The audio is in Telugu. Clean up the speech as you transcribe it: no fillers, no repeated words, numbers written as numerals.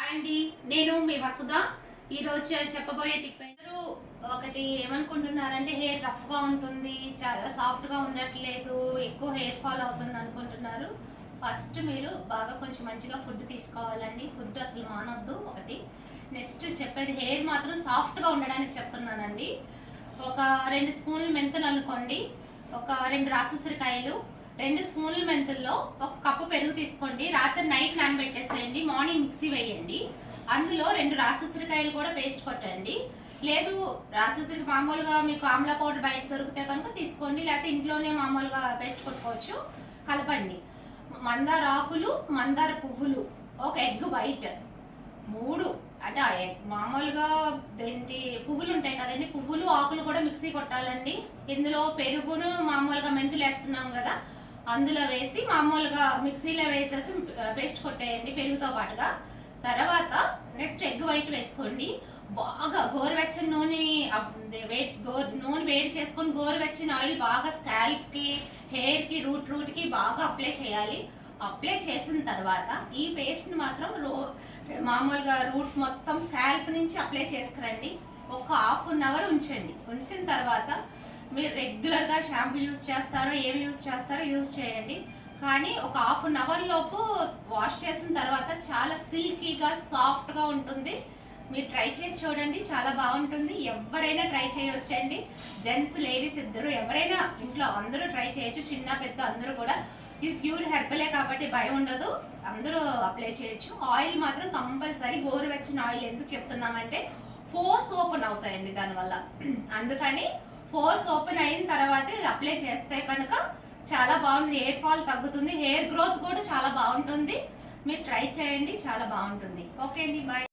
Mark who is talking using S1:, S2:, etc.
S1: అండి, నేను మీ వసుధ. ఈరోజు చెప్పబోయే టిప్ అందరూ ఒకటి ఏమనుకుంటున్నారంటే హెయిర్ రఫ్గా ఉంటుంది, చాలా సాఫ్ట్గా ఉండట్లేదు, ఎక్కువ హెయిర్ ఫాల్ అవుతుంది అనుకుంటున్నారు. ఫస్ట్ మీరు బాగా కొంచెం మంచిగా ఫుడ్ తీసుకోవాలండి. ఫుడ్ అసలు మానొద్దు ఒకటి. నెక్స్ట్ చెప్పేది హెయిర్ మాత్రం సాఫ్ట్గా ఉండడానికి చెప్తున్నానండి. ఒక 2 స్పూన్లు మెంతులు అనుకోండి, ఒక 2 రాసుసిరికాయలు, 2 స్పూన్ల మెంతుల్లో ఒక కప్పు పెరుగు తీసుకోండి. రాత్రి నైట్ నానబెట్టేసేయండి, మార్నింగ్ మిక్సీ వేయండి. అందులో 2 రాసుసిరికాయలు కూడా పేస్ట్ కొట్టండి. లేదు రాసుసిరి మామూలుగా మీకు ఆమ్లా పౌడర్ బయట దొరికితే కనుక తీసుకోండి, లేకపోతే ఇంట్లోనే మామూలుగా పేస్ట్ కొట్టుకోవచ్చు. కలపండి. మందార ఆకులు, మందార పువ్వులు, ఒక ఎగ్ వైట్, 3 అంటే మామూలుగా ఏంటి పువ్వులు ఉంటాయి కదండి, పువ్వులు ఆకులు కూడా మిక్సీ కొట్టాలండి. ఇందులో పెరుగును మామూలుగా మెంతులు వేస్తున్నాం కదా, అందులో వేసి మామూలుగా మిక్సీలో వేసేసి పేస్ట్ కొట్టేయండి పెరుగుతో పాటుగా. తర్వాత నెక్స్ట్ ఎగ్ వైట్ వేసుకోండి. బాగా గోరువెచ్చని నూనె నూనె వేడి చేసుకొని గోరువెచ్చని ఆయిల్ బాగా స్కాల్ప్కి, హెయిర్కి, రూట్కి బాగా అప్లై చేయాలి. అప్లై చేసిన తర్వాత ఈ పేస్ట్ని మాత్రం మామూలుగా రూట్ మొత్తం స్కాల్ప్ నుంచి అప్లై చేసుకురండి. ఒక ½ అవర్ ఉంచండి. ఉంచిన తర్వాత మీరు రెగ్యులర్గా షాంపూ యూజ్ చేస్తారో ఏమి యూజ్ చేస్తారో యూజ్ చేయండి. కానీ ఒక ½ అవర్ లోపు వాష్ చేసిన తర్వాత చాలా సిల్కీగా, సాఫ్ట్గా ఉంటుంది. మీరు ట్రై చేసి చూడండి, చాలా బాగుంటుంది. ఎవరైనా ట్రై చేయొచ్చండి. జెంట్స్, లేడీస్ ఇద్దరు ఎవరైనా ఇంట్లో అందరూ ట్రై చేయొచ్చు, చిన్న పెద్ద అందరూ కూడా. ఇది ప్యూర్ హెర్బలే కాబట్టి భయం ఉండదు, అందరూ అప్లై చేయొచ్చు. ఆయిల్ మాత్రం కంపల్సరీ గోరువెచ్చని ఆయిల్. ఎందుకు చెప్తున్నామంటే పోర్స్ ఓపెన్ అవుతాయండి దానివల్ల. అందుకని పోర్స్ ఓపెన్ అయిన తర్వాత ఇది అప్లై చేస్తే కనుక చాలా బాగుంటుంది. హెయిర్ ఫాల్ తగ్గుతుంది, హెయిర్ గ్రోత్ కూడా చాలా బాగుంటుంది. మీరు ట్రై చేయండి, చాలా బాగుంటుంది. ఓకే అండి, బాయ్.